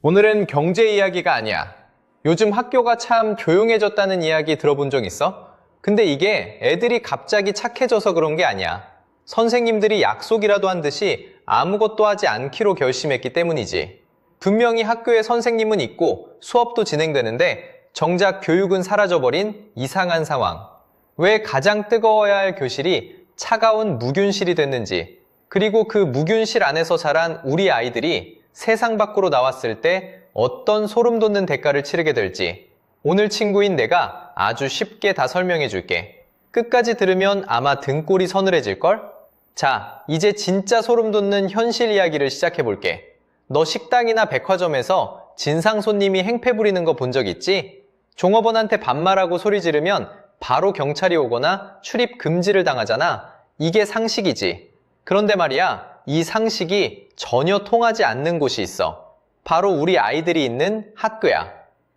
오늘은 경제 이야기가 아니야. 요즘 학교가 참 조용해졌다는 이야기 들어본 적 있어? 근데 이게 애들이 갑자기 착해져서 그런 게 아니야. 선생님들이 약속이라도 한 듯이 아무것도 하지 않기로 결심했기 때문이지. 분명히 학교에 선생님은 있고 수업도 진행되는데 정작 교육은 사라져버린 이상한 상황. 왜 가장 뜨거워야 할 교실이 차가운 무균실이 됐는지, 그리고 그 무균실 안에서 자란 우리 아이들이 세상 밖으로 나왔을 때 어떤 소름 돋는 대가를 치르게 될지 오늘 친구인 내가 아주 쉽게 다 설명해 줄게. 끝까지 들으면 아마 등골이 서늘해질걸? 자, 이제 진짜 소름 돋는 현실 이야기를 시작해 볼게. 너 식당이나 백화점에서 진상 손님이 행패 부리는 거 본 적 있지? 종업원한테 반말하고 소리 지르면 바로 경찰이 오거나 출입 금지를 당하잖아. 이게 상식이지. 그런데 말이야, 이 상식이 전혀 통하지 않는 곳이 있어. 바로 우리 아이들이 있는 학교야.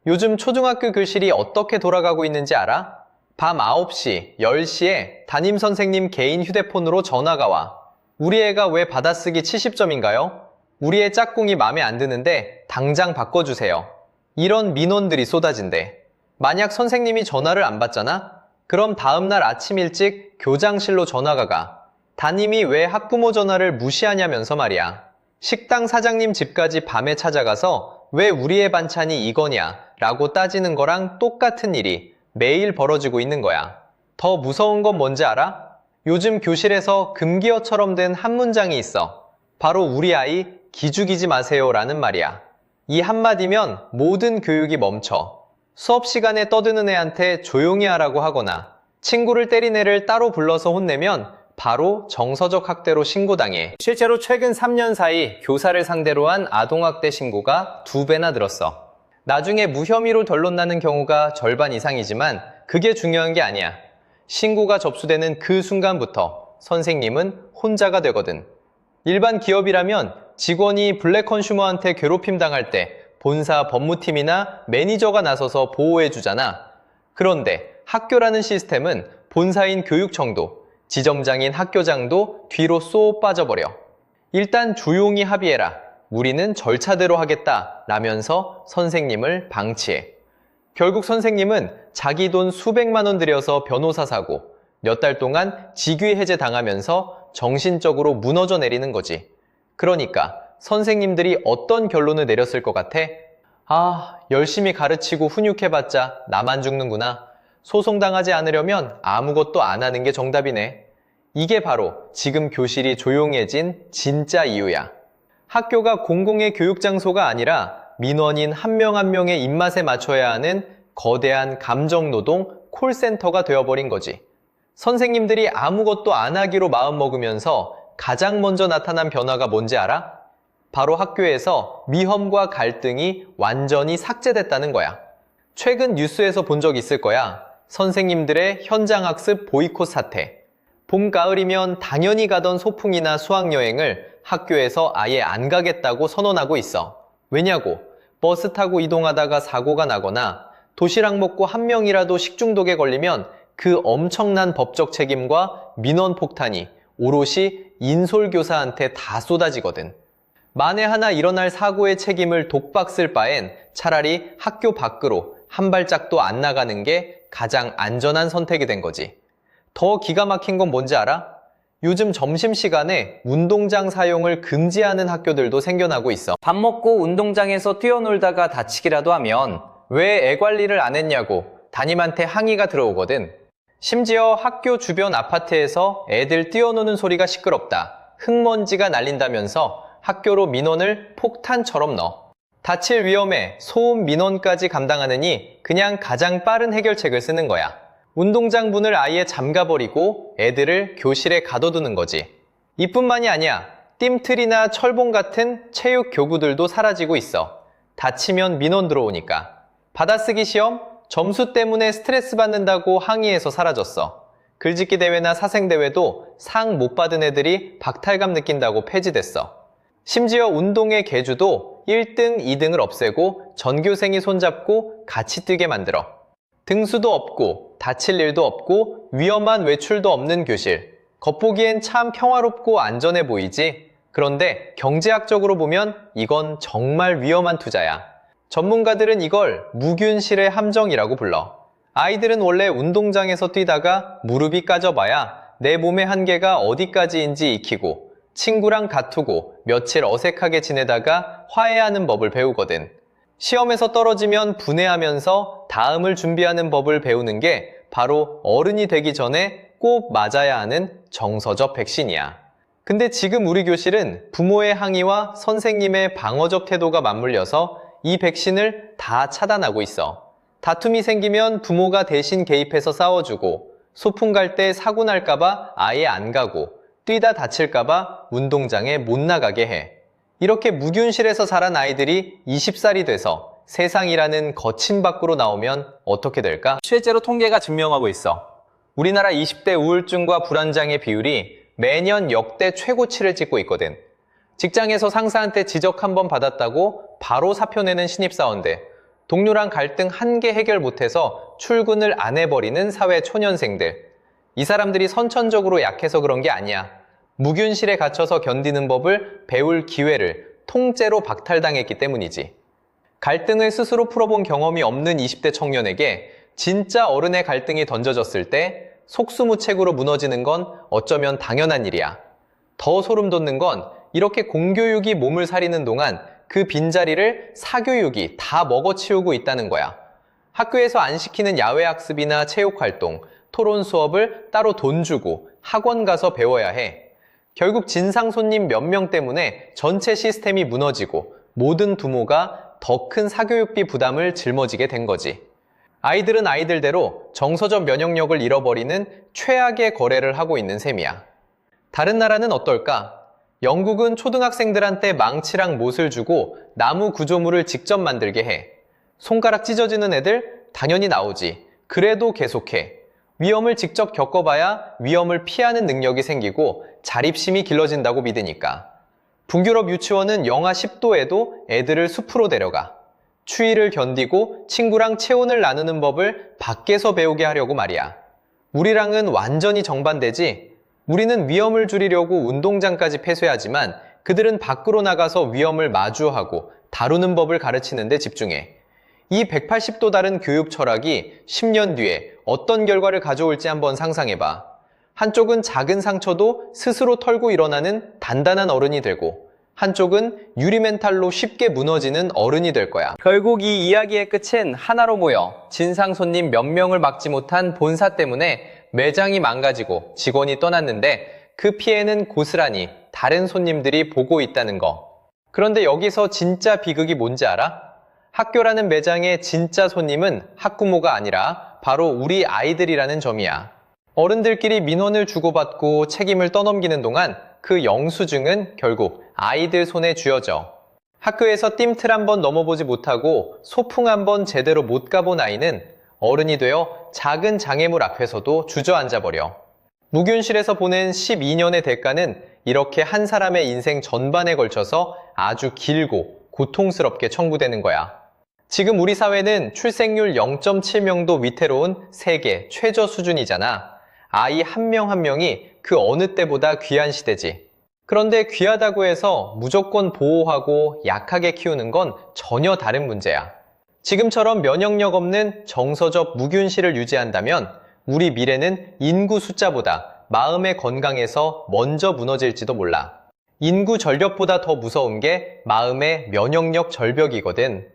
요즘 초등학교 교실이 어떻게 돌아가고 있는지 알아? 밤 9시, 10시에 담임선생님 개인 휴대폰으로 전화가 와. 우리 애가 왜 받아쓰기 70점인가요? 우리 애 짝꿍이 마음에 안 드는데 당장 바꿔주세요. 이런 민원들이 쏟아진대. 만약 선생님이 전화를 안 받잖아? 그럼 다음날 아침 일찍 교장실로 전화가 가. 담임이 왜 학부모 전화를 무시하냐면서 말이야. 식당 사장님 집까지 밤에 찾아가서 왜 우리 애 반찬이 이거냐 라고 따지는 거랑 똑같은 일이 매일 벌어지고 있는 거야. 더 무서운 건 뭔지 알아? 요즘 교실에서 금기어처럼 된 한 문장이 있어. 바로 우리 아이 기죽이지 마세요 라는 말이야. 이 한마디면 모든 교육이 멈춰. 수업 시간에 떠드는 애한테 조용히 하라고 하거나 친구를 때린 애를 따로 불러서 혼내면 바로 정서적 학대로 신고당해. 실제로 최근 3년 사이 교사를 상대로 한 아동학대 신고가 2배나 늘었어. 나중에 무혐의로 결론 나는 경우가 절반 이상이지만 그게 중요한 게 아니야. 신고가 접수되는 그 순간부터 선생님은 혼자가 되거든. 일반 기업이라면 직원이 블랙 컨슈머한테 괴롭힘 당할 때 본사 법무팀이나 매니저가 나서서 보호해주잖아. 그런데 학교라는 시스템은 본사인 교육청도 지점장인 학교장도 뒤로 쏙 빠져버려. 일단 조용히 합의해라. 우리는 절차대로 하겠다 라면서 선생님을 방치해. 결국 선생님은 자기 돈 수백만 원 들여서 변호사 사고 몇 달 동안 직위 해제 당하면서 정신적으로 무너져 내리는 거지. 그러니까 선생님들이 어떤 결론을 내렸을 것 같아? 아, 열심히 가르치고 훈육해봤자 나만 죽는구나. 소송당하지 않으려면 아무것도 안 하는 게 정답이네. 이게 바로 지금 교실이 조용해진 진짜 이유야. 학교가 공공의 교육 장소가 아니라 민원인 한 명 한 명의 입맛에 맞춰야 하는 거대한 감정노동 콜센터가 되어버린 거지. 선생님들이 아무것도 안 하기로 마음먹으면서 가장 먼저 나타난 변화가 뭔지 알아? 바로 학교에서 미험과 갈등이 완전히 삭제됐다는 거야. 최근 뉴스에서 본 적 있을 거야. 선생님들의 현장학습 보이콧 사태. 봄, 가을이면 당연히 가던 소풍이나 수학여행을 학교에서 아예 안 가겠다고 선언하고 있어. 왜냐고? 버스 타고 이동하다가 사고가 나거나 도시락 먹고 한 명이라도 식중독에 걸리면 그 엄청난 법적 책임과 민원 폭탄이 오롯이 인솔교사한테 다 쏟아지거든. 만에 하나 일어날 사고의 책임을 독박 쓸 바엔 차라리 학교 밖으로 한 발짝도 안 나가는 게 가장 안전한 선택이 된 거지. 더 기가 막힌 건 뭔지 알아? 요즘 점심시간에 운동장 사용을 금지하는 학교들도 생겨나고 있어. 밥 먹고 운동장에서 뛰어놀다가 다치기라도 하면 왜 애 관리를 안 했냐고 담임한테 항의가 들어오거든. 심지어 학교 주변 아파트에서 애들 뛰어노는 소리가 시끄럽다, 흙먼지가 날린다면서 학교로 민원을 폭탄처럼 넣어. 다칠 위험에 소음 민원까지 감당하느니 그냥 가장 빠른 해결책을 쓰는 거야. 운동장 문을 아예 잠가버리고 애들을 교실에 가둬두는 거지. 이뿐만이 아니야. 띰틀이나 철봉 같은 체육 교구들도 사라지고 있어. 다치면 민원 들어오니까. 받아쓰기 시험? 점수 때문에 스트레스 받는다고 항의해서 사라졌어. 글짓기 대회나 사생대회도 상 못 받은 애들이 박탈감 느낀다고 폐지됐어. 심지어 운동의 계주도 1등, 2등을 없애고 전교생이 손잡고 같이 뛰게 만들어. 등수도 없고 다칠 일도 없고 위험한 외출도 없는 교실. 겉보기엔 참 평화롭고 안전해 보이지? 그런데 경제학적으로 보면 이건 정말 위험한 투자야. 전문가들은 이걸 무균실의 함정이라고 불러. 아이들은 원래 운동장에서 뛰다가 무릎이 까져봐야 내 몸의 한계가 어디까지인지 익히고 친구랑 다투고 며칠 어색하게 지내다가 화해하는 법을 배우거든. 시험에서 떨어지면 분해하면서 다음을 준비하는 법을 배우는 게 바로 어른이 되기 전에 꼭 맞아야 하는 정서적 백신이야. 근데 지금 우리 교실은 부모의 항의와 선생님의 방어적 태도가 맞물려서 이 백신을 다 차단하고 있어. 다툼이 생기면 부모가 대신 개입해서 싸워주고, 소풍 갈 때 사고 날까봐 아예 안 가고, 뛰다 다칠까봐 운동장에 못 나가게 해. 이렇게 무균실에서 자란 아이들이 20살이 돼서 세상이라는 거친 밖으로 나오면 어떻게 될까? 실제로 통계가 증명하고 있어. 우리나라 20대 우울증과 불안장애 비율이 매년 역대 최고치를 찍고 있거든. 직장에서 상사한테 지적 한번 받았다고 바로 사표 내는 신입사원들, 동료랑 갈등 한 개 해결 못해서 출근을 안 해버리는 사회 초년생들. 이 사람들이 선천적으로 약해서 그런 게 아니야. 무균실에 갇혀서 견디는 법을 배울 기회를 통째로 박탈당했기 때문이지. 갈등을 스스로 풀어본 경험이 없는 20대 청년에게 진짜 어른의 갈등이 던져졌을 때 속수무책으로 무너지는 건 어쩌면 당연한 일이야. 더 소름 돋는 건 이렇게 공교육이 몸을 사리는 동안 그 빈자리를 사교육이 다 먹어치우고 있다는 거야. 학교에서 안 시키는 야외학습이나 체육활동, 토론 수업을 따로 돈 주고 학원 가서 배워야 해. 결국 진상 손님 몇 명 때문에 전체 시스템이 무너지고 모든 부모가 더 큰 사교육비 부담을 짊어지게 된 거지. 아이들은 아이들대로 정서적 면역력을 잃어버리는 최악의 거래를 하고 있는 셈이야. 다른 나라는 어떨까? 영국은 초등학생들한테 망치랑 못을 주고 나무 구조물을 직접 만들게 해. 손가락 찢어지는 애들 당연히 나오지. 그래도 계속해. 위험을 직접 겪어봐야 위험을 피하는 능력이 생기고 자립심이 길러진다고 믿으니까. 북유럽 유치원은 영하 10도에도 애들을 숲으로 데려가. 추위를 견디고 친구랑 체온을 나누는 법을 밖에서 배우게 하려고 말이야. 우리랑은 완전히 정반대지. 우리는 위험을 줄이려고 운동장까지 폐쇄하지만 그들은 밖으로 나가서 위험을 마주하고 다루는 법을 가르치는 데 집중해. 이 180도 다른 교육 철학이 10년 뒤에 어떤 결과를 가져올지 한번 상상해봐. 한쪽은 작은 상처도 스스로 털고 일어나는 단단한 어른이 되고, 한쪽은 유리멘탈로 쉽게 무너지는 어른이 될 거야. 결국 이 이야기의 끝은 하나로 모여 진상 손님 몇 명을 막지 못한 본사 때문에 매장이 망가지고 직원이 떠났는데 그 피해는 고스란히 다른 손님들이 보고 있다는 거. 그런데 여기서 진짜 비극이 뭔지 알아? 학교라는 매장의 진짜 손님은 학부모가 아니라 바로 우리 아이들이라는 점이야. 어른들끼리 민원을 주고받고 책임을 떠넘기는 동안 그 영수증은 결국 아이들 손에 쥐어져. 학교에서 띰틀 한번 넘어보지 못하고 소풍 한번 제대로 못 가본 아이는 어른이 되어 작은 장애물 앞에서도 주저앉아버려. 무균실에서 보낸 12년의 대가는 이렇게 한 사람의 인생 전반에 걸쳐서 아주 길고 고통스럽게 청구되는 거야. 지금 우리 사회는 출생률 0.7명도 위태로운 세계 최저 수준이잖아. 아이 한 명 한 명이 그 어느 때보다 귀한 시대지. 그런데 귀하다고 해서 무조건 보호하고 약하게 키우는 건 전혀 다른 문제야. 지금처럼 면역력 없는 정서적 무균실을 유지한다면 우리 미래는 인구 숫자보다 마음의 건강에서 먼저 무너질지도 몰라. 인구 절벽보다 더 무서운 게 마음의 면역력 절벽이거든.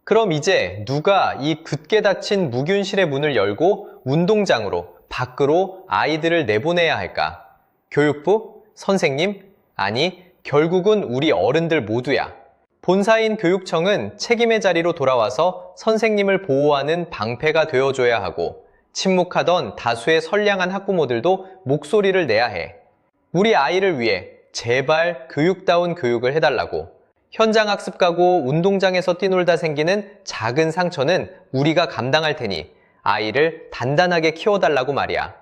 그럼 이제 누가 이 굳게 닫힌 무균실의 문을 열고 운동장으로, 밖으로 아이들을 내보내야 할까? 교육부? 선생님? 아니, 결국은 우리 어른들 모두야. 본사인 교육청은 책임의 자리로 돌아와서 선생님을 보호하는 방패가 되어줘야 하고, 침묵하던 다수의 선량한 학부모들도 목소리를 내야 해. 우리 아이를 위해 제발 교육다운 교육을 해달라고. 현장 학습 가고 운동장에서 뛰놀다 생기는 작은 상처는 우리가 감당할 테니 아이를 단단하게 키워달라고 말이야.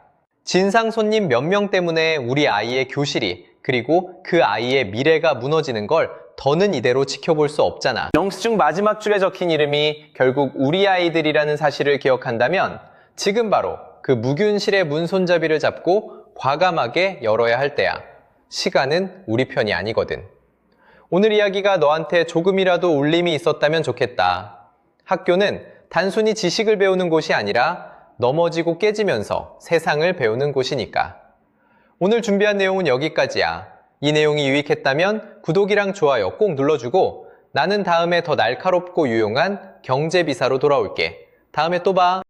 진상 손님 몇 명 때문에 우리 아이의 교실이, 그리고 그 아이의 미래가 무너지는 걸 더는 이대로 지켜볼 수 없잖아. 영수증 마지막 줄에 적힌 이름이 결국 우리 아이들이라는 사실을 기억한다면 지금 바로 그 무균실의 문 손잡이를 잡고 과감하게 열어야 할 때야. 시간은 우리 편이 아니거든. 오늘 이야기가 너한테 조금이라도 울림이 있었다면 좋겠다. 학교는 단순히 지식을 배우는 곳이 아니라 넘어지고 깨지면서 세상을 배우는 곳이니까. 오늘 준비한 내용은 여기까지야. 이 내용이 유익했다면 구독이랑 좋아요 꼭 눌러주고 나는 다음에 더 날카롭고 유용한 경제비사로 돌아올게. 다음에 또 봐.